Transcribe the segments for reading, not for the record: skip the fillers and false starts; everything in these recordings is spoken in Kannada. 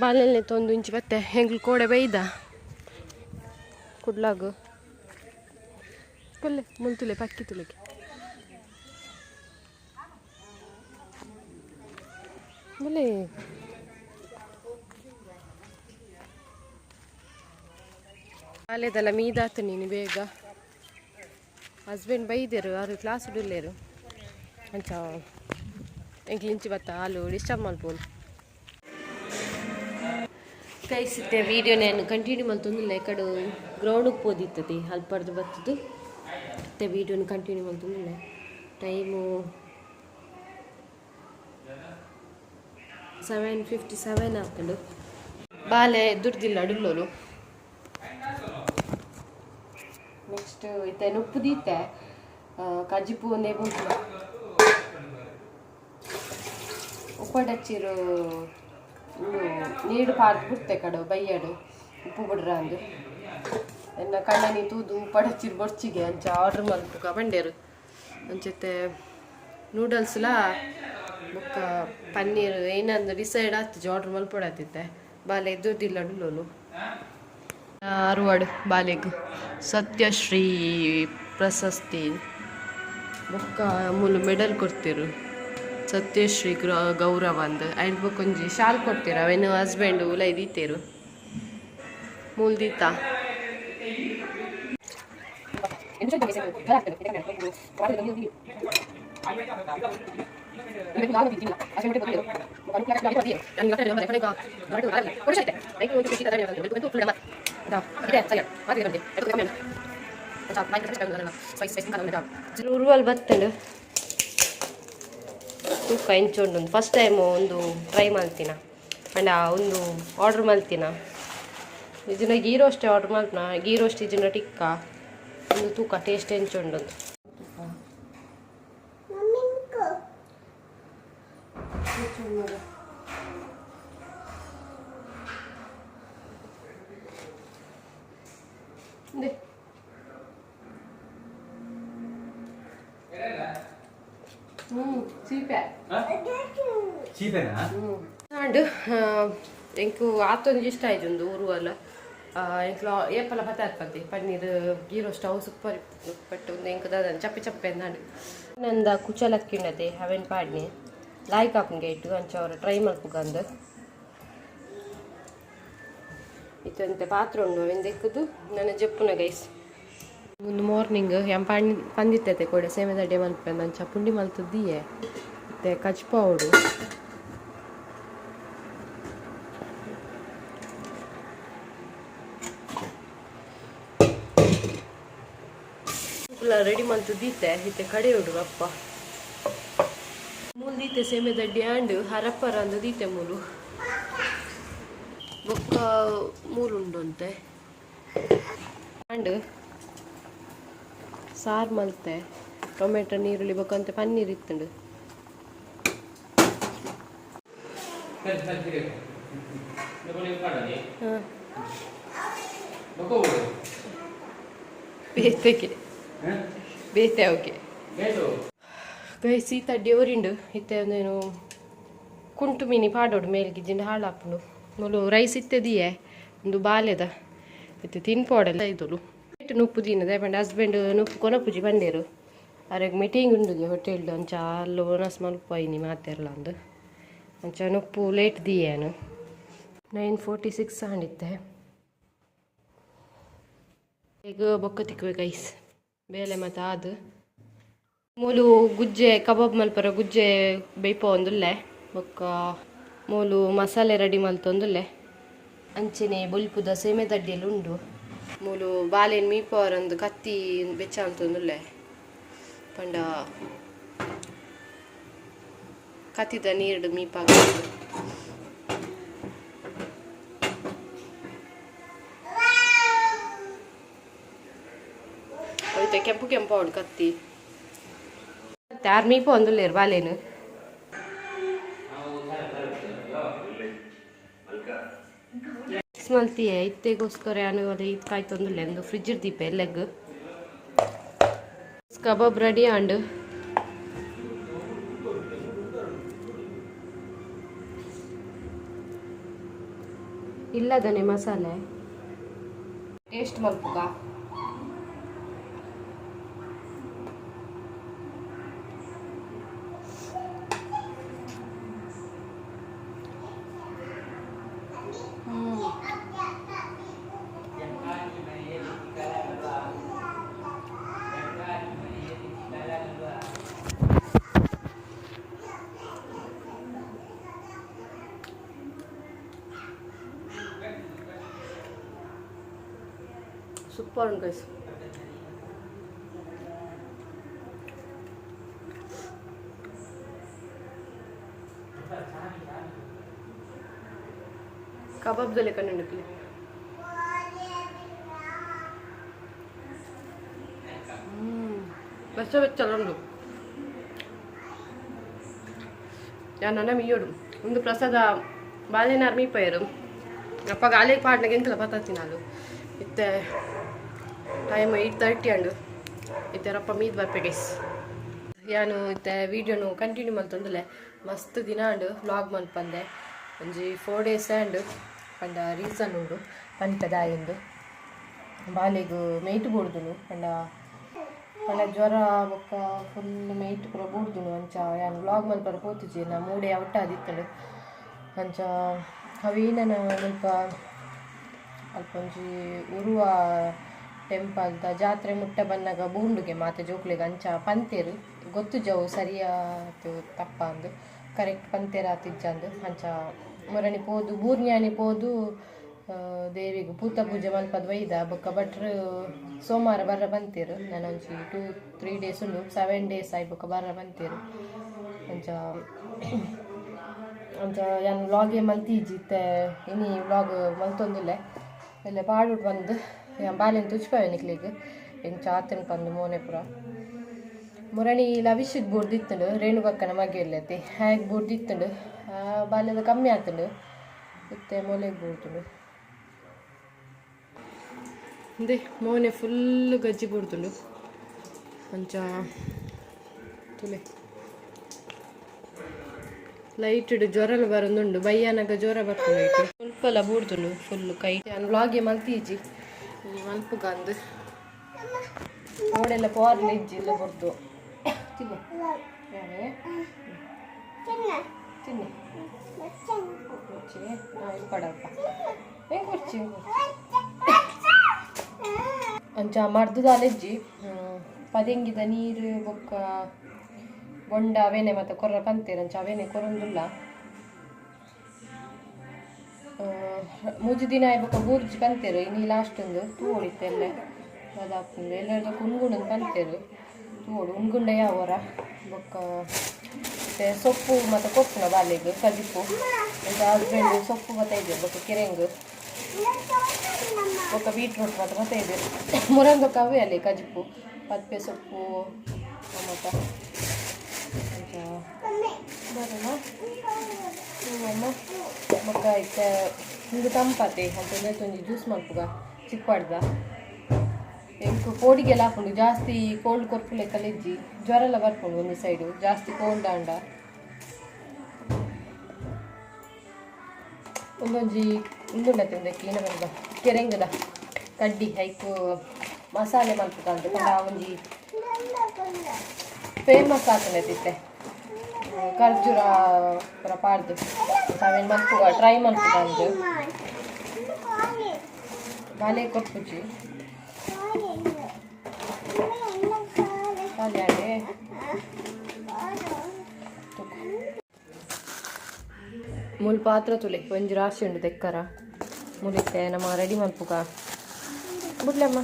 ಬಾಲೆಲ್ನೆ ತೊಂದು ಇಂಚು ಬತ್ತೆ ಹೆಂಗ್ಲು ಕೋಡೆ ಬೈದ ಕುಡ್ಲಾಗು ಕೊಲ್ಲೆ ಮುಂತುಲೆ ಪಕ್ಕಿ ತುಳಿಗೆ ಮಲೆ ಬಾಲೆದಲ್ಲ ಮೀದಾತು ನೀನು ಬೇಗ ಹಸ್ಬೆಂಡ್ ಬೈದೇರು ಅವ್ರು ಕ್ಲಾಸ್ ಬಿಡ್ಲೇರು ಅಂಚ ಎಂಕ್ಲು ಇಂಚು ಬತ್ತ ಹಾಲು ಡಿಸ್ಟರ್ಬ್ ಮಲ್ಪೋನು ಕೈಸಿತ್ತೆ ವೀಡಿಯೋನೇನು ಕಂಟಿನ್ಯೂ ಮಲ್ತೊಂದಿಲ್ಲ ಈ ಕಡೆ ಗ್ರೌಂಡಿಗೆ ಪೋದಿತ್ತತಿ ಅಲ್ಪಡ್ದು ಬರ್ತದು ಮತ್ತೆ ವೀಡಿಯೋನ ಕಂಟಿನ್ಯೂ ಮಲ್ತೊಂದಿಲ್ಲ ಟೈಮು 7:57 ಆಗ್ತಡು ಬಾಲೆ ದುಡ್ದಿಲ್ಲ ಅಡುಲ್ಲೋರು ನೆಕ್ಸ್ಟ್ ಇತ್ತೆ ಉಪ್ಪು ದೀತೆ ಕಜ್ಜಿಪು ನೇಬುಂಟು ಉಪ್ಪಡಚ್ಚಿರು ನೀರು ಪಾರ್ದು ಬಿಡ್ತೆ ಕಡು ಬೈಯಡು ಉಪ್ಪು ಬಿಡ್ರ ಅಂದು ಎನ್ನ ಕಣ್ಣನಿ ತೂದು ಉಪ್ಪಡಚ್ಚಿರು ಬೊರ್ಚಿಗೆ ಅಂಚ ಆರ್ಡ್ರ್ ಮಲ್ಪುಗ ಬಂಡೇರು ಅಂಚತ್ತೆ ನೂಡಲ್ಸ್ಲ ಬೊಕ್ಕ ಪನ್ನೀರ್ ಏನಂದು ಡಿಸೈಡ್ ಆಗ್ತಿದ್ದೆ ಆರ್ಡ್ರ್ ಮಲ್ಪೊಡತ್ತಿತ್ತೆ ಬಾಲೆ ಎದ್ದುದಿಲ್ಲ ಅಡುಲ್ಲೋನು ಅರುವಾಡು ಬಾಲೆಗ್ ಸತ್ಯಶ್ರೀ ಪ್ರಶಸ್ತಿ ಬೊಕ್ಕ ಮೂಲು ಮೆಡಲ್ ಕೊಡ್ತಿರು ಸತ್ಯಶ್ರೀ ಗೌರವ ಅಂದ್ ಆ್ಯಂಡ್ ಬೊಕ್ಕ ಒಂಜಿ ಶಾಲ್ ಕೊಡ್ತೀರ ಅವೇನು ಹಸ್ಬೆಂಡ್ ಉಲೈ ದೀತೇರು ಮೂಲ್ ದೀತ ಉರುವಲ್ ಬತ್ತಂಡು ತೂಕ ಇಂಚೊಂಡು ಫಸ್ಟ್ ಟೈಮ್ ಒಂದು ಟ್ರೈ ಮಾಡ್ತೀನ ಅಂಡ್ ಒಂದು ಆರ್ಡ್ರ್ ಮಾಡ್ತೀನ ಇದನ್ನ ಗೀ ರೋಸ್ಟೇ ಆರ್ಡ್ರ್ ಮಾಡ್ತೀನ ಗೀ ರೋಸ್ಟ್ ಇದನ್ನ ಟಿಕ್ಕ ಒಂದು ತೂಕ ಟೇಸ್ಟ್ ಎಂಚೊಂಡು ಅಂಡ್ ಎಂಕು ಆತೊಂದು ಇಷ್ಟ ಆಯ್ತು ಒಂದು ಊರುವಲ್ಲ ಎಂಕ್ಲ ಏಪಲ ಬತ್ತಾರ್ಪಂತೆ ಪನ್ನೀರ್ ಗೀ ರೋಸ್ಟ್ ಅವು ಸೂಪರ್ ಬಟ್ ಒಂದು ಎಂಕ್ ದಾದ ಚಪ್ಪೆ ಚಪ್ಪೆ ಅಂದಾಂಡು ನಂದ ಕುಚಲಕ್ಕಿ ಉಂಡತೆ ಅವೇನು ಪಾಡ್ನಿ ಲಾಯ್ಕ್ ಆಪನ್ಗೆ ಇಟ್ಟು ಅಂಚ ಅವ್ರು ಟ್ರೈ ಮಲ್ಪುಗಂದು ಇತ್ತಂತೆ ಪಾತ್ರ ಉಂಡು ಅವೆಂದು ಎಕ್ಕದು ನನ್ನ ಜಪ್ಪುನ ಗೈಸ್ ಒಂದು ಮಾರ್ನಿಂಗ್ ಎಂ ಪಂದಿತ್ತೈತೆ ಕೂಡ ಸೇಮೆ ದಡ್ಡೆ ಮಲ್ಪೆ ಅಂಚ ಪುಂಡಿ ಮಲ್ತದ್ದಿಯೇ ಮತ್ತೆ ಕಚ್ಪೌಡು ರೆಡಿ ಮಾಡ್ತು ದೀತೆ ಇತ್ತೆ ಕಡೆ ಉಡು ಅಪ್ಪ ಮೂಲು ದೀತೆ ಸೇಮೆ ದಡ್ಡಿ ಆಂಡ್ ಹರಪ್ಪರ ಅಂದು ದೀತೆ ಮೂಲು ಬೊಕ್ಕ ಮೂಲು ಉಂಡು ಅಂತೆ ಆಂಡ್ ಸಾರು ಮಲ್ತೆ ಟೊಮೆಟೊ ನೀರುಳ್ಳಿ ಬೊಕ್ಕಂತೆ ಪನ್ನೀರ್ ಇತ್ತಂಡು ಬೇತೆಗೆ ಬೇತೆ ಓಕೆ ಗೈಸ್ ಈ ತಡ್ಡಿ ಅವರಿಂಡು ಇತ್ತೆ ಒಂದೇನು ಕುಂಟು ಮೀನಿ ಪಾಡೋಡು ಮೇಲ್ಗಿದ್ದಿಂದ ಹಾಳಾಪುಂಡು ಮೊಲು ರೈಸ್ ಇತ್ತದಿಯೇ ಒಂದು ಬಾಲ್ಯದ ಇತ್ತು ತಿನ್ಪೋಡಲ್ಲ ಇದಳು ನುಪ್ಪು ತಿನ್ನದೆ ಪಂಡ ಹಸ್ಬೆಂಡ್ ನುಪ್ಪು ಕೊನಪುಜಿ ಬಂಡೇರು ಅವ್ರಿಗೆ ಮೀಟಿಂಗ್ ಉಂಡುಗೆ ಹೋಟೆಲ್ಡು ಅಂಚ ಅಲ್ಲೂ ಓನಸ್ ಮಲ್ಪೋಯ್ನಿ ಮಾತೆರಲ್ಲ ಅಂದು ಅಂಚ ನುಪ್ಪು ಲೇಟ್ ದಿಯೇನು 9:46 ಆಂಡಿತ್ತೆ ಈಗ ಬೊಕ್ಕ ತಿಕ್ಕುವೆ ಗೈಸ್ ಬೇಳೆ ಮತ್ತು ಅದು ಮೂಲು ಗುಜ್ಜೆ ಕಬಾಬ್ ಮಲ್ಪರ ಗುಜ್ಜೆ ಬೇಯ್ಪೋ ಒಂದುಲ್ಲೆ ಬೊಕ್ಕ ಮೂಲು ಮಸಾಲೆ ರೆಡಿ ಮಲ್ತೊಂದುಲ್ಲೆ ಅಂಚೆನೆ ಬೊಲ್ಪುದ ಸೇಮೆ ದಡ್ಡಿಯಲ್ಲಿ ಉಂಡು ಮೂಲು ಬಾಲೆನ್ ಮೀಪವರೊಂದು ಕತ್ತಿ ಬೆಚ್ಚ ಅಂತೊಂದುಲ್ಲೆ ಪಂಡ ಕತ್ತಿದ ನೀರು ಮೀಪಾಗ ಹೋಯ್ತು ಕೆಂಪು ಕೆಂಪು ಅವಡು ಕತ್ತಿ ಯಾರು ಮೀಪು ಒಂದುಲ್ಲೇರು ಬಾಲೇನು ಮಲ್ತಿಯೇ ಇತ್ತೆಗೋಸ್ಕರ ಅದು ಇದು ಕಾಯ್ತೊಂದಿಲ್ಲ ಎಂದು ಫ್ರಿಜ್ ಇರ್ದೀಪೆ ಲೆಗ್ ಕಬಾಬ್ ರೆಡಿ ಆಂಡ್ ಇಲ್ಲದನೆ ಮಸಾಲೆ ಟೇಸ್ಟ್ ಮಲ್ಪುಗ ಸೂಪರ್ ಉಂಟು ಗೈಸ್. ಕಬಾಬ್ದಲ್ಲಿ ಕಣ್ಣುಂಡಿಕ್ಲಿ ಬೆಚ್ಚ ಬೆಚ್ಚಲ್ಲ ಉಂಡು. ನನ್ನ ಮೀಯೋಡು ಒಂದು ಪ್ರಸಾದ ಬಾಲೆನಾರು ಮೀಪಯರು ಅಪ್ಪ ಗಾಲಿಗೆ ಪಾಡ್ನಾಗ ಎಂತಲ್ಲ ಬತ್ತಾತಿ ನಾನು ಇತ್ತೆ ಟೈಮ್ 8:30 ಅಂಡು ಇತ್ತೆ ರಪ್ಪ ಮೀದ್ ಬರ್ಪೆ ಗೈಸ್. ನಾನು ಇತ್ತೆ ವೀಡಿಯೋನು ಕಂಟಿನ್ಯೂ ಮಾಡ್ತಂದಲೆ ಮಸ್ತ್ ದಿನ ಅಂಡು ವ್ಲಾಗ್ ಮಲ್ಪಂದೆ ಒಂಜಿ 4 days ಆ್ಯಂಡ್ ಪಂಡ ರೀಸನ್ ಉಂಡು ಪನ್ಪೆದಾಯಂದು ಬಾಲಿಗೂ ಮೇಯ್ಟ್ ಬೂಡ್ದುನು ಪಂಡ ಪಂಡ ಜ್ವರ ಬೊಕ್ಕ ಫುಲ್ ಮೇಯ್ಟ್ ಪೂರ ಬೂಡ್ದುನು ಅಂಚ ಯಾನು ವ್ಲಾಗ್ ಮಲ್ಪರ ಪೋತಿಜಿ ನಾ ಮೂಡೆ ಔಟಾದಿತ್ತಂಡು ಅಂಚ ಅವೇನ ಸ್ವಲ್ಪ ಅಲ್ಪ ಒಂಜಿ ಉರುವ ಟೆಂಪಲ್ದ ಜಾತ್ರೆ ಮುಟ್ಟ ಬನ್ನಾಗ ಬೂಂಡುಗೆ ಮಾತೆ ಜೋಕ್ಲೆಗೆ ಅಂಚ ಪಂತೇರು ಗೊತ್ತು ಜವು ಸರಿಯಾತು ತಪ್ಪ ಅಂದು ಕರೆಕ್ಟ್ ಪಂತೇರ ಆತಿಜ್ಜಂದು ಅಂಚ ಮೊರಣಿ ಪೋದು ಬೂರ್ನ್ಯಾನಿ ಪೋದು ದೇವಿಗೆ ಪೂತ ಪೂಜೆ ಮಲ್ಪದ ಒಯ್ದ ಬೊಕ್ಕ ಭಟ್ರು ಸೋಮವಾರ ಬರ್ರ ಬಂತೇರು ನಾನು ಒಂಜಿ 2-3 days ಉಂಡು 7 days ಆಯ್ ಬೊಕ್ಕ ಬರ್ರ ಬಂತೇರು ಅಂಚ ಅಂಚ ಯಾನು ವ್ಲಾಗೆ ಮಲ್ತಿಜ್ಜಿತ್ತೆ ಇನಿ ವ್ಲಾಗ್ ಮಲ್ತೊಂದಿಲ್ಲ ಎಲ್ಲ ಪಾಡುಟ್ ಬಂದು ಬಾಲೆನ್ ತುಚ್ಪಾವೆ ನಿಕ್ಲಿಗೆ ಎಂಚ ಆತನ ಬಂದು ಮೋನೆ ಪುರ ಮುರಣಿ ಲವಿಶಿಗೆ ಬೂರ್ದಿತ್ತಂಡು ರೇಣುಗಕ್ಕನ ಮಗೆಯಲ್ಲೈತಿ ಹೇಗೆ ಬೂರ್ದಿತ್ತಂಡು ಬಾಲ್ಯದ ಕಮ್ಮಿ ಆತಂಡು ಮತ್ತೆ ಮೊಲೆಗೆ ಬೂರ್ದುಂಡು ಅದೇ ಮೋನೆ ಫುಲ್ ಗಜ್ಜಿ ಬೂರ್ದುಂಡು ಅಂಚ ತುಲೆ ಲೈಟ್ ಜ್ವರ ಬರೋದುಂಡು ಬಯ್ಯನಾಗ ಜ್ವರ ಬರ್ತದೆ ಲೈಟ್ ಸ್ವಲ್ಪ ಎಲ್ಲ ಬೂಡ್ದುಂಡು ಫುಲ್ಲು ಕೈ ನಾನು ವ್ಲಾಗೆ ಮಲ್ತೀಜಿ ಮಲ್ಪುಗಂದು ನೋಡೆಲ್ಲ ಪೋರ್ಲ ಇಜ್ಜಿ ಇಲ್ಲ ಬರ್ದು ತಿನ್ನು ತಿನ್ನಿ ಕುರ್ಚಿ ಇದು ಕಡಪ್ಪ ಹೆಂಗೆ ಕುರ್ಚಿ ಅಂಚ ಮರ್ದುದಾಲೆಜ್ಜಿ ಪದೆಂಗಿದ ನೀರು ಬೊಕ್ಕ ಬೊಂಡ ಅವೇನೆ ಮತ್ತು ಕೊರ್ರ ಪಂತೇರು ಅಂಚ ಅವೇನೆ ಕೊರೊಂದುಲ್ಲ ಮೂಜಿ ದಿನ ಆಯ್ಬೊಕ್ಕ ಬೂರ್ಜಿ ಪಂತೇರು ಇನ್ನು ಲಾಸ್ಟ್ ಒಂದು ತೂಳಿತ್ತು ಎಲ್ಲ ಅದಾಗ್ತದೆ ಎಲ್ಲರದ್ದು ಉಣ್ಗುಂಡು ಪಂತೇರು ತೂಡು ಉಣ್ಗುಂಡ ಯಾವರ ಬೊಕ್ಕ ಮತ್ತೆ ಸೊಪ್ಪು ಮತ್ತು ಕೊಪ್ಪುನ ಬಾಲೆಗೆ ಕಜಿಪ್ಪು ಅಂತ ಹಸ್ಬೆಂಡ್ ಸೊಪ್ಪು ಬತ್ತೈದೆ ಬೊಕ್ಕ ಕೆರೆಂಗು ಬೊಕ್ಕ ಬೀಟ್ರೂಟ್ ಮತ್ತು ಬತ್ತೈದೆ ಮುರಂದೊಕ್ಕ ಅವೇ ಅಲ್ಲಿ ಕಜಿಪ್ಪು ಪಪ್ಪೆ ಸೊಪ್ಪು ಮತ್ತು ಬರೋಣ ಹೂವನ್ನ ಬೊಕ್ಕ ಇತ್ತೆ ಹಿಂಗೆ ತಂಪತ್ತೆ ಅಂತ ಒಂಜಿ ಜ್ಯೂಸ್ ಮಲ್ಪುಗ ಚಿಕ್ಕವಾಡ್ದ ಎಂಕು ಕೋಡಿಗೆಲ್ಲ ಹಾಕೊಂಡು ಜಾಸ್ತಿ ಕೋಲ್ಡ್ ಕೊರ್ಪುಲೆ ಕಲೆಜ್ಜಿ ಜ್ವರ ಎಲ್ಲ ಬರ್ಕೊಂಡು ಒಂದು ಸೈಡು ಜಾಸ್ತಿ ಕೋಲ್ಡ್ ಆಂಡ ಒಂದೊಂಜಿ ಇಂದುಂಡತ್ತೆ ಒಂದು ಕ್ಲೀನ ಬಂದ ಕೆರೆಂಗದ ಕಡ್ಡಿ ಹೈಕು ಮಸಾಲೆ ಮಲ್ಪುಗಂತ ಪಂಡ ಒಂಜಿ ಫೇಮಸ್ ಆಗ್ತದೆ ಖರ್ಜೂರ ಪೂರ ಪಾಡ್ದು ತಾವೇನು ಮಲ್ಪುಗ ಟ್ರೈ ಮಲ್ಪುಗಂದು ಬಾಲೆ ಕೊಟ್ಪುಜಿ ಮುಲ್ ಪಾತ್ರ ತುಲೆ ಒಂಜಿ ರಾಶಿ ಉಂಡು ತೆಕ್ಕರ ಮುಲಿತ್ತೆ ನಮ್ಮ ರೆಡಿ ಮಲ್ಪುಗ ಬಿಡ್ಲಮ್ಮ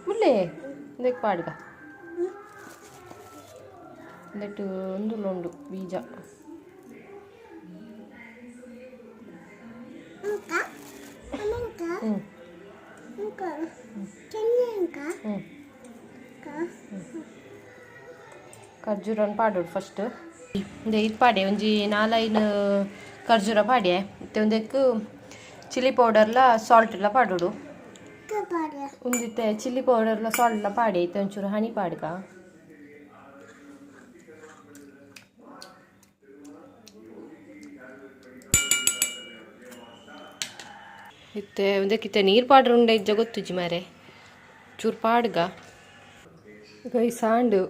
ಮುಲ್ಲೆ ಇದಕ್ಕೆ ಪಾಡ್ಗ ದಟ್ಟು ಒಂದು ಉಂಡು ಬೀಜ ಖರ್ಜೂರನ ಪಾಡೋಡು ಫಸ್ಟ್ ಇದು ಪಾಡೆ ಒಂಜಿ 4-5 ಖರ್ಜೂರ ಪಾಡೆ ಮತ್ತೆ ಒಂದಕ್ಕೆ ಚಿಲ್ಲಿ ಪೌಡರ್ಲ ಸಾಲ್ಟ್ ಎಲ್ಲ ಪಾಡೋಡು ಒಂದಿತ್ತೆ ಚಿಲ್ಲಿ ಪೌಡರ್ಲ ಸಾಲ್ಟ್ ಎಲ್ಲ ಪಾಡೆ ಐತೆ ಒಂಚೂರು ಹನಿ ಪಾಡ್ಗ ಇತ್ತೆ ಒಂದಕ್ಕಿತ್ತೆ ನೀರು ಪಾಡ್ರೆ ಉಂಡೆ ಇಜ್ಜ ಗೊತ್ತುಜ್ಜಿ ಮಾರೆ ಚೂರು ಪಾಡ್ಗ ಗೈ ಸಾಂಡು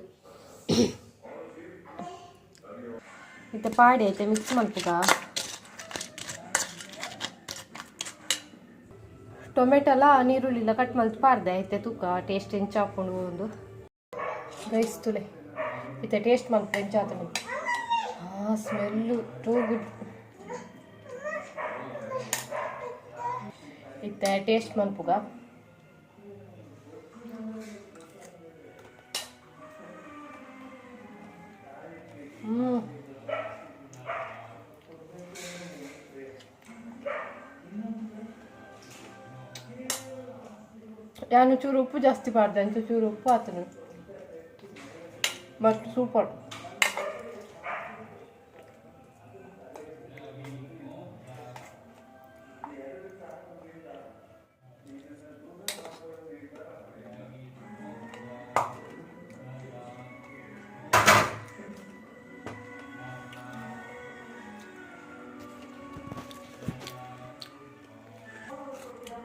ಇತ್ತೆ ಪಾಡಿ ಐತೆ ಮಿಕ್ಸ್ ಮಲ್ಪುಗ ಟೊಮೆಟೊಲ ನೀರುಳ್ಳಿಲ್ಲ ಕಟ್ ಮಲ್ತು ಪಾಡ್ದೆ ಐತೆ ತೂಕ ಟೇಸ್ಟ್ ಎಂಚ ಹಾಕೊಂಡು ಒಂದು ಗೈಸ್ ತುಲೆ ಇತ್ತೆ ಟೇಸ್ಟ್ ಮಲ್ಪು ಎಂಚ ಆತ ಸ್ಮೆಲ್ಲು ಟೂ ಗುಡ್ ಇತ್ತೆ ಟೇಸ್ಟ್ ಮಲ್ಪುಗ ನಾನು ಚೂರು ಉಪ್ಪು ಜಾಸ್ತಿ ಮಾಡಿದೆ ಅಂತ ಚೂರು ಉಪ್ಪು ಆತನು ಬಟ್ ಸೂಪರ್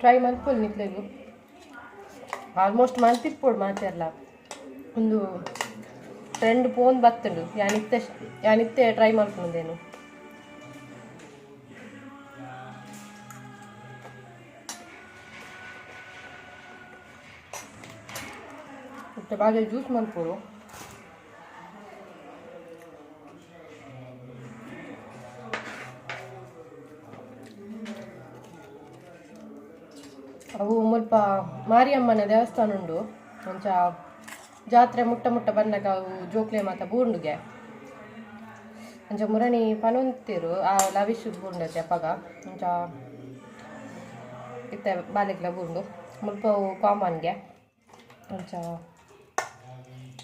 ಟ್ರೈ ಮಾಡ್ಕೊಳ್ಳಿ ನಿತ್ಲೆಗೂ ಆಲ್ಮೋಸ್ಟ್ ಮಲ್ತಿಪ್ಪೋಡು ಮಾತೆಲ್ಲ ಒಂದು ಟ್ರೆಂಡ್ ಫೋನ್ ಬತ್ತುಂಡು ಯಾನಿತ್ತೆ ಟ್ರೈ ಮಾಡ್ಕೊಂಡೇನು ಮತ್ತೆ ಬಾಳೆ ಜ್ಯೂಸ್ ಮಾಡ್ಕೊಡು ಅವು ಮುಲ್ಪ ಮಾರಿಯಮ್ಮನ ದೇವಸ್ಥಾನ ಉಂಡು ಒಂಚ ಜಾತ್ರೆ ಮುಟ್ಟ ಬನ್ನಗ ಅವು ಜೋಕ್ಲೆ ಮಾತ ಬೂರ್ಂಡುಗೆ ಒಂಚ ಮುರಣಿ ಪನೊಂತಿರು ಆ ಲವಿಶ್ ಬೂರ್ಂಡತೆ ಅಪ್ಪಗ ಒಂಚ ಇತ್ತೆ ಬಾಲೆಗ್ಲ ಬೂರ್ಂಡು ಮುಲ್ಪ ಅವು ಕಾಮನ್ಗೆ ಒಂಚ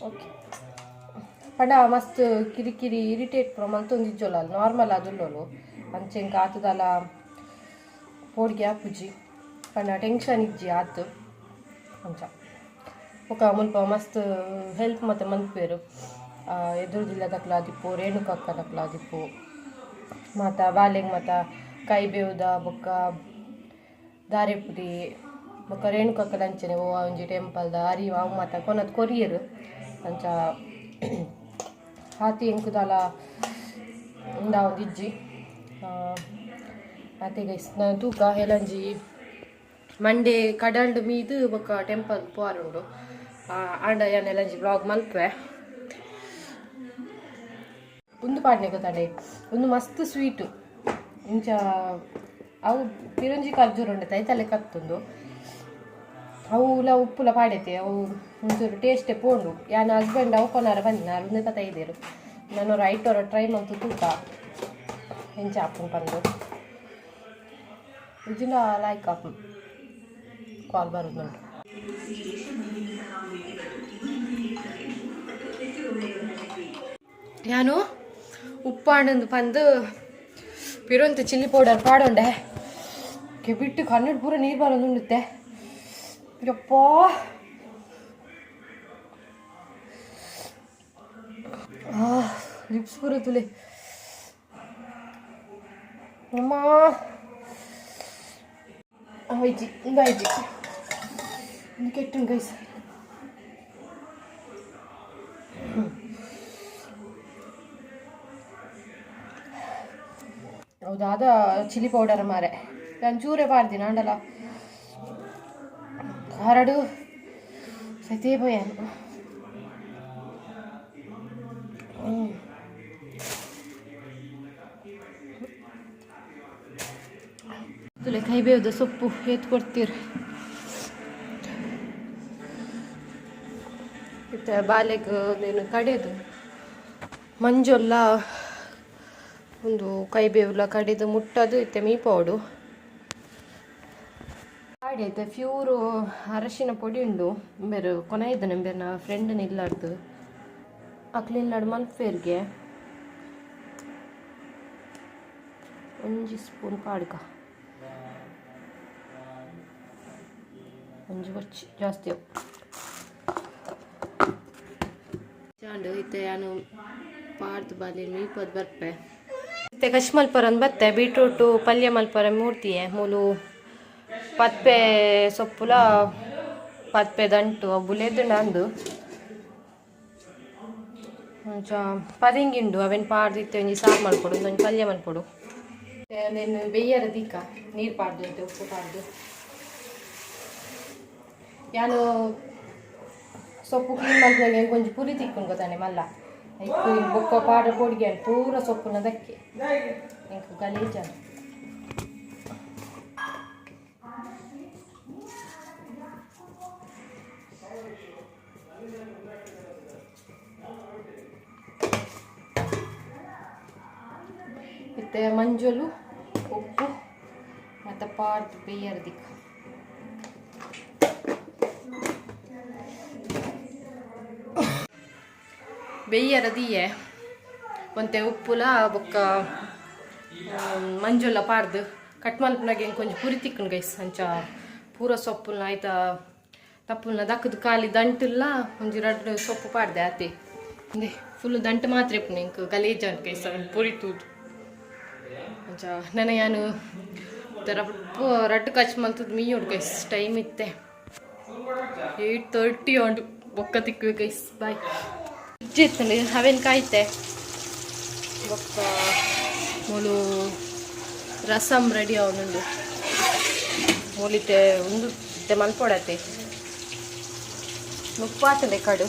ಓಕೆ ಪಂಡ ಮಸ್ತ್ ಕಿರಿಕಿರಿ ಇರಿಟೇಟ್ ಪ್ರೋ ಮಲ್ತೊಂದು ಇಜ್ಜೋಲ್ಲ ನಾರ್ಮಲ್ ಅದುಲ್ಲೋಲು ಅಂಚೆಂಕ ಆತದಲ್ಲ ಪೋಡ್ಗೆ ಪೂಜಿ ಪಂಡ ಟೆನ್ಷನ್ ಇಜ್ಜಿ ಆತು ಅಂಚ ಒಕ್ಕ ಮುಲ್ಪ ಮಸ್ತ್ ಹೆಲ್ಪ್ ಮತ್ತು ಮಲ್ಪೇರು ಎದುರುದಿಲ್ಲದಕ್ಲಾದಿಪ್ಪು ರೇಣುಕಕ್ಕದಕ್ಲಾದಿಪ್ಪು ಮತ್ತು ಬಾಲೆಗ್ ಮತ್ತು ಕೈ ಬೇವುದ ಬೊಕ್ಕ ದಾರೆಪುರಿ ಬೊಕ್ಕ ರೇಣುಕಕ್ಕದ ಅಂಚನೆ ಓ ಒಂಜಿ ಟೆಂಪಲ್ದ ಅರಿವ ಅವು ಮತ್ತು ಕೊನದು ಕೊರಿಯರು ಅಂಚ ಹಾತಿ ಎಂಕುದಲ ಉಂಡ ಒಂದು ಇಜ್ಜಿ ಮತ್ತೆ ಗೈಸ್ ನಾನು ತೂಕ ಹೇಳಂಜಿ ಮಂಡೇ ಕಡಲ್ಡು ಮೀದು ಬೊಕ್ಕ ಟೆಂಪಲ್ ಪೋರುಂಡು ಆಂಡ ಯಾನೆಲ್ಲಂಜಿ ಬ್ಲಾಗ್ ಮಲ್ಪೆ ಒಂದು ಪಾಡ್ನೆ ಗೊತ್ತಾಡೆ ಒಂದು ಮಸ್ತ್ ಸ್ವೀಟು ಇಂಚ ಅವು ಪಿರಂಜಿ ಖರ್ಜೂರ ಉಂಡೆ ತೈತಲೆ ಕತ್ತುಂಡು ಅವುಲ ಉಪ್ಪುಲ ಪಾಡೈತೆ ಅವು ಒಂಚೂರು ಟೇಸ್ಟೇ ಪೋಂಡು ಯಾನ ಹಸ್ಬೆಂಡ್ ಅವು ಕೊನಾರ ಬಂದಿನ 25 ನಾನು ರೈಟವರ ಟ್ರೈ ಮಾಡ್ತು ತೂಕ ಹೆಂಚ ಹಾಕೊಂಡು ಬಂದು ಇಜಿನ ಲೈಕ್ ಹಾಕು ಕಾಲ್ ಬರೋದು ನೋಡಿ ನಾನು ಉಪ್ಪಾಂಡು ಬಂದು ಪಿರೋಂತ ಚಿಲ್ಲಿ ಪೌಡರ್ ಪಾಡೊಂಡೆ ಬಿಟ್ಟು ಕನ್ನಡ ಪೂರ ನೀರು ಬರೋದು ಉಂಡುತ್ತೆ ಯಪ್ಪ ಲಿಪ್ಸ್ ಪೂರ ತುಲೆ ಅಮ್ಮ ಐಜಿ ಇಂದ ಐಜಿ ಇನ್ನು ಕೆಟ್ಟು ಗೈಸ್ ಹೌದಾದ ಚಿಲ್ಲಿ ಪೌಡರ್ ಮಾರೆ ನಾನು ಚೂರೇ ಪಾಡ್ತೀನಿ ಅಂಡಲ್ಲ ಹರಡು ಸತೇ ಭಯನು ತುಲೆ ಕೈ ಬೇವ್ದು ಸೊಪ್ಪು ಎತ್ತು ಕೊಡ್ತೀರಿ ಇತ್ತ ಬಾಲೆಗೆ ನೀನು ಕಡೆದು ಮಂಜೆಲ್ಲ ಒಂದು ಕೈ ಬೇವುಲ ಕಡೆದು ಮುಟ್ಟದು ಇತ್ತೆ ಮೀಪೋಡು ಕಾಡಿ ಐತೆ ಫ್ಯೂರು ಅರಶಿನ ಪೊಡಿ ಉಂಡು ಬೇರೆ ಕೊನೆ ಇದ್ದಾನೆ ಬೇರೆ ನಾ ಫ್ರೆಂಡ್ ನಿಲ್ಲಾಡ್ದು ಅಕ್ಲಿಲ್ಲಾಡು ಮಲ್ಪೇರ್ಗೆ ಒಂಜಿ ಸ್ಪೂನ್ ಪಾಡ್ಕ ಒಂಜಿ ಕೊಚ್ಚಿ ಜಾಸ್ತಿ ಚಾಂಡು ಇತ್ತೆ ನಾನು ಪಾಡ್ದು ಬಾಲಿ ಮೀಪದು ಬರ್ಪೆ ಇತ್ತೆ ಕಶ್ ಮಲ್ಪರ ಬತ್ತೆ ಬೀಟ್ರೂಟು ಪಲ್ಯ ಮಲ್ಪರ ಮೂರ್ತಿಯೇ ಮೂಲು ಪತ್ಪೆ ಸೊಪ್ಪುಲ ಪತ್ಪೆ ದಂಟು ಬುಲೆದು ನಂದು ಪದಿಂಗಿಂಡು ಅವೇನು ಪಾಡ್ದಿತ್ತೆ ಒಂಜಿ ಸಾರು ಮಲ್ಪೊಡು ಒಂದೊಂದು ಪಲ್ಯ ಮಲ್ಪೊಡು నేను వెయ్యర దీక నీరు పాడదు అంటే ఉప్పు పాడదు ನಾನು ಸೊಪ್ಪು ಕ್ಲೀನ್ ಮಾಡಿದಾಗ ಕೊಂಚ ಪುರಿ ತಿಕ್ಕೊಂಡು ಗೊತ್ತಾನೆ ಮಲ್ಲ ಇಕ್ಕು ಬೊಕ್ಕ ಪಾಡ ಪೊಡಿಗೆ ಪೂರ ಸೊಪ್ಪುನ ದಕ್ಕೆ ಇಂಕು ಗಲೀಜ ಮತ್ತೆ ಮಂಜುಳು ಉಪ್ಪು ಮತ್ತು ಪಾರ್ಟ್ ಬೇಯರ್ದಿಕ್ಕ ಬೇಯರದಿಯೇ ಒಂತೆ ಉಪ್ಪುಲ ಬೊಕ್ಕ ಮಂಜುಳ ಪಾಡ್ದು ಕಟ್ ಮಲ್ಪನಾಗ ಕೊಂಚ ಪುರಿ ತಿಕ್ಕನು ಗೈಸ್ ಅಂಚ ಪೂರ ಸೊಪ್ಪುನ ಆಯ್ತಾ ತಪ್ಪುನ ದಕ್ಕದು ಖಾಲಿ ದಂಟುಲ್ಲ ಒಂಜಿ ರಡ್ಡು ಸೊಪ್ಪು ಪಾಡ್ದೆ ಆತೆ ಅಂದೆ ಫುಲ್ ದಂಟು ಮಾತ್ರ ಇಪ್ಪು ಇಂಕ ಗಲೀಜ ಅಂತ ಗೈಸ್ ಪುರಿ ತೂದು ಅಂಚ ನಾನು ರಟ್ಟು ಕಚ್ ಮಲ್ತದ್ದು ಮೀ ಉಂಡು ಗೈಸ್ ಟೈಮ್ ಇತ್ತೆ 8:30 ಉಂಡು ಬೊಕ್ಕ ತಿಕ್ಕು ಗೈಸ್ ಬಾಯ್ ಇಜ್ಜಿತ್ತು ಅವೇನು ಕಾಯ್ತೆ ಬೊಕ್ಕ ಮೂಲು ರಸಮ್ ರೆಡಿ ಅವನುಂಡು ಮೂಲಿತೆ ಒಂದು ಮಲ್ಪೊಡತ್ತೆ ಉಪ್ಪಾತದೆ ಕಡು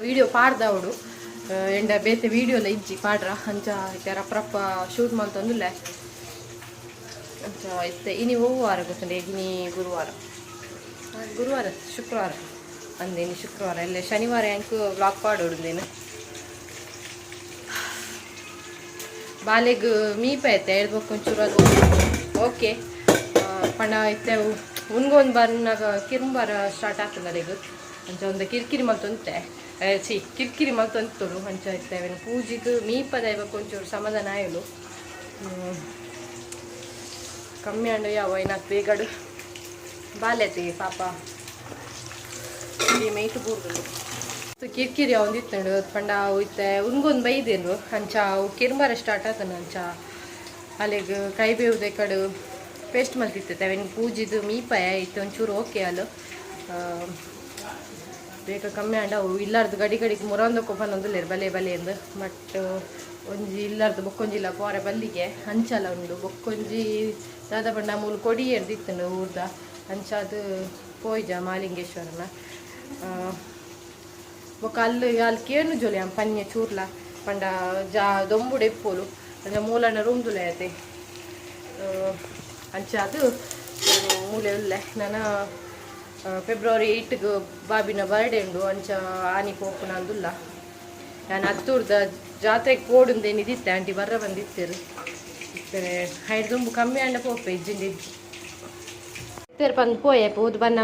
ವಿಡಿಯೋ ಪಾಡ್ದವಡು ಎಂಡ ಬೇತೆ ವಿಡಿಯೋಲ ಇಜ್ಜಿ ಪಾಡ್ರ ಅಂಚ ಇತ್ತೆ ರಪ್ಪ ಶೂಟ್ ಮಾಡ್ತಂದುಲ್ಲೆ ಅಂಚ ಇತ್ತೆ ಇನಿ ವಾರ ಗೊತ್ತಂಡೆ ಇನಿ ಗುರುವಾರ ಶುಕ್ರವಾರ ಅಂದೇನು ಶುಕ್ರವಾರ ಎಲ್ಲ ಶನಿವಾರ ಹೆಂಗೆ ವ್ಲಾಗ್ ಪಾಡೋಡುದೇನು ಬಾಲೆಗ್ ಮೀಪ ಐತೆ ಹೇಳ್ಬೇಕು ಒಂಚೂರು ಅದು ಓಕೆ ಪಣ ಇತ್ತೆ ಉನ್ಗೊಂದು ಬರ್ನಾಗ ಕಿರುಂಬಾರ ಸ್ಟಾರ್ಟ್ ಆಗ್ತದೆ ಅಲ್ಲಿಗೆ ಅಂಚ ಒಂದು ಕಿರಿಕಿರಿ ಮಲ್ತೊಂತೆ ಕಿರಿಕಿರಿ ಮಲ್ತೊಂತರು ಅಂಚ ಇರ್ತೇವೆ ಪೂಜೆಗೆ ಮೀಪದ ಇವಾಗ ಒಂಚೂರು ಸಮಾಧಾನ ಆಯಲು ಕಮ್ಮಿ ಅಂಡು ಯಾವ ಏನಾದ್ರು ಬೇಗಡು ಬಾಲ್ಯತೆ ಪಾಪ ಮೇಯ್ತು ಬೂರ್ದು ಕಿರಿಕಿರಿ ಅವಂದು ಇತ್ತಂಡು ಪಂಡ ಇತ್ತೆ ಉನ್ಗೊಂದು ಬೈದೇನು ಅಂಚ ಅವು ಕಿರುಂಬಾರ ಸ್ಟಾರ್ಟ್ ಆತನ ಅಂಚ ಅಲ್ಲಿಗೆ ಕೈ ಬೇವುದೆ ಕಡು ಪೇಸ್ಟ್ ಮಲ್ತಿರ್ತೈತೆ ಅವೇನು ಪೂಜಿದು ಮೀಪಾಯ ಇತ್ತು ಒಂಚೂರು ಓಕೆ ಅಲ್ಲ ಬೇಗ ಕಮ್ಮಿ ಅಂಡ ಅವು ಇಲ್ಲಾರ್ದು ಗಡಿಗೆ ಮುರೊಂದಕ್ಕೆ ಬಂದೊಂದುಲ್ಲೇರು ಬಲೆ ಎಂದು ಬಟ್ ಒಂಜಿ ಇಲ್ಲಾರ್ದು ಬೊಕ್ಕೊಂಜಿಲ್ಲ ಪೋರೆ ಬಲ್ಲಿಗೆ ಹಂಚಲ ಉಂಡು ಬೊಕ್ಕೊಂಜಿ ದಾದ ಬಂಡ ಮೂಲು ಕೊಡಿ ಎಡ್ದಿತ್ತಂಡು ಊರ್ದ ಅಂಚ ಅದು ಪೋಯ್ಜ ಮಾಲಿಂಗೇಶ್ವರನ ಬೊಕ್ಕ ಅಲ್ಲಿ ಕೇನು ಜೋಲಿ ಪನ್ಯ ಚೂರ್ಲ ಪಂಡ ದೊಂಬುಡು ಎಪ್ಪೋಲು ಅಂದ್ರೆ ಮೂಲನ ರೂಮ್ದುಲೆ ಐತೆ ಅಂಚ ಅದು ಮೂಲೆ ಉಲ್ಲೆ ನಾನು ಫೆಬ್ರವರಿ 8ಗೆ ಬಾಬಿನ ಬರ್ಡೇ ಉಂಡು ಅಂಚ ಆನಿ ಪೋಪುನ ಅಂದುಲ್ಲ ನಾನು ಹತ್ತೂರ್ದ ಜಾತ್ರೆಗೆ ಪೋಡುಂದೇನು ಇದಿತ್ತೆ ಆಂಟಿ ಬರ್ರ ಬಂದಿತ್ತೇರು ಇತ್ತರೆ ಹೈಡ್ ದುಂಬು ಕಮ್ಮಿ ಅಂಡ ಪೋಪೆ ಇಜ್ಜಿಂದ ಇಜ್ಜಿ ಇತ್ತೇರು ಬಂದು ಪೋಯೆ ಪೋದು ಬನ್ನ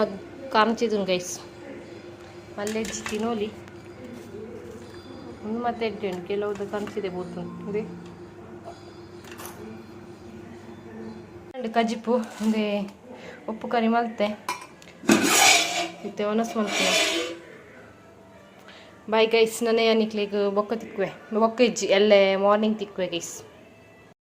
ಕಾಮ್ಚಿದು ಗೈಸ್ ಮಲ್ಲೆ ಇಜ್ಜಿ ತಿನ್ನೋಲಿ ಒಂದು ಮತ್ತೆ ಇಟ್ಟೇನು ಕೆಲವ್ದು ಕಮ್ಚಿದೆ ಬೋದು ಇದೆ ಕಜಿಪು ಒಂದೇ ಉಪ್ಪು ಕರಿ ಮಲ್ತೆ ಮತ್ತೆ ಒನಸ್ ಮಲ್ಪುನ ಬಾಯ್ ಗೈಸ್ ನನ್ನೇ ಅನಿಕ್ಲಿಗೆ ಬೊಕ್ಕ ತಿಕ್ಕುವೆ ಬೊಕ್ಕ ಇಜ್ಜಿ ಎಲ್ಲೇ ಮಾರ್ನಿಂಗ್ ತಿಕ್ಕುವೆ ಗೈಸ್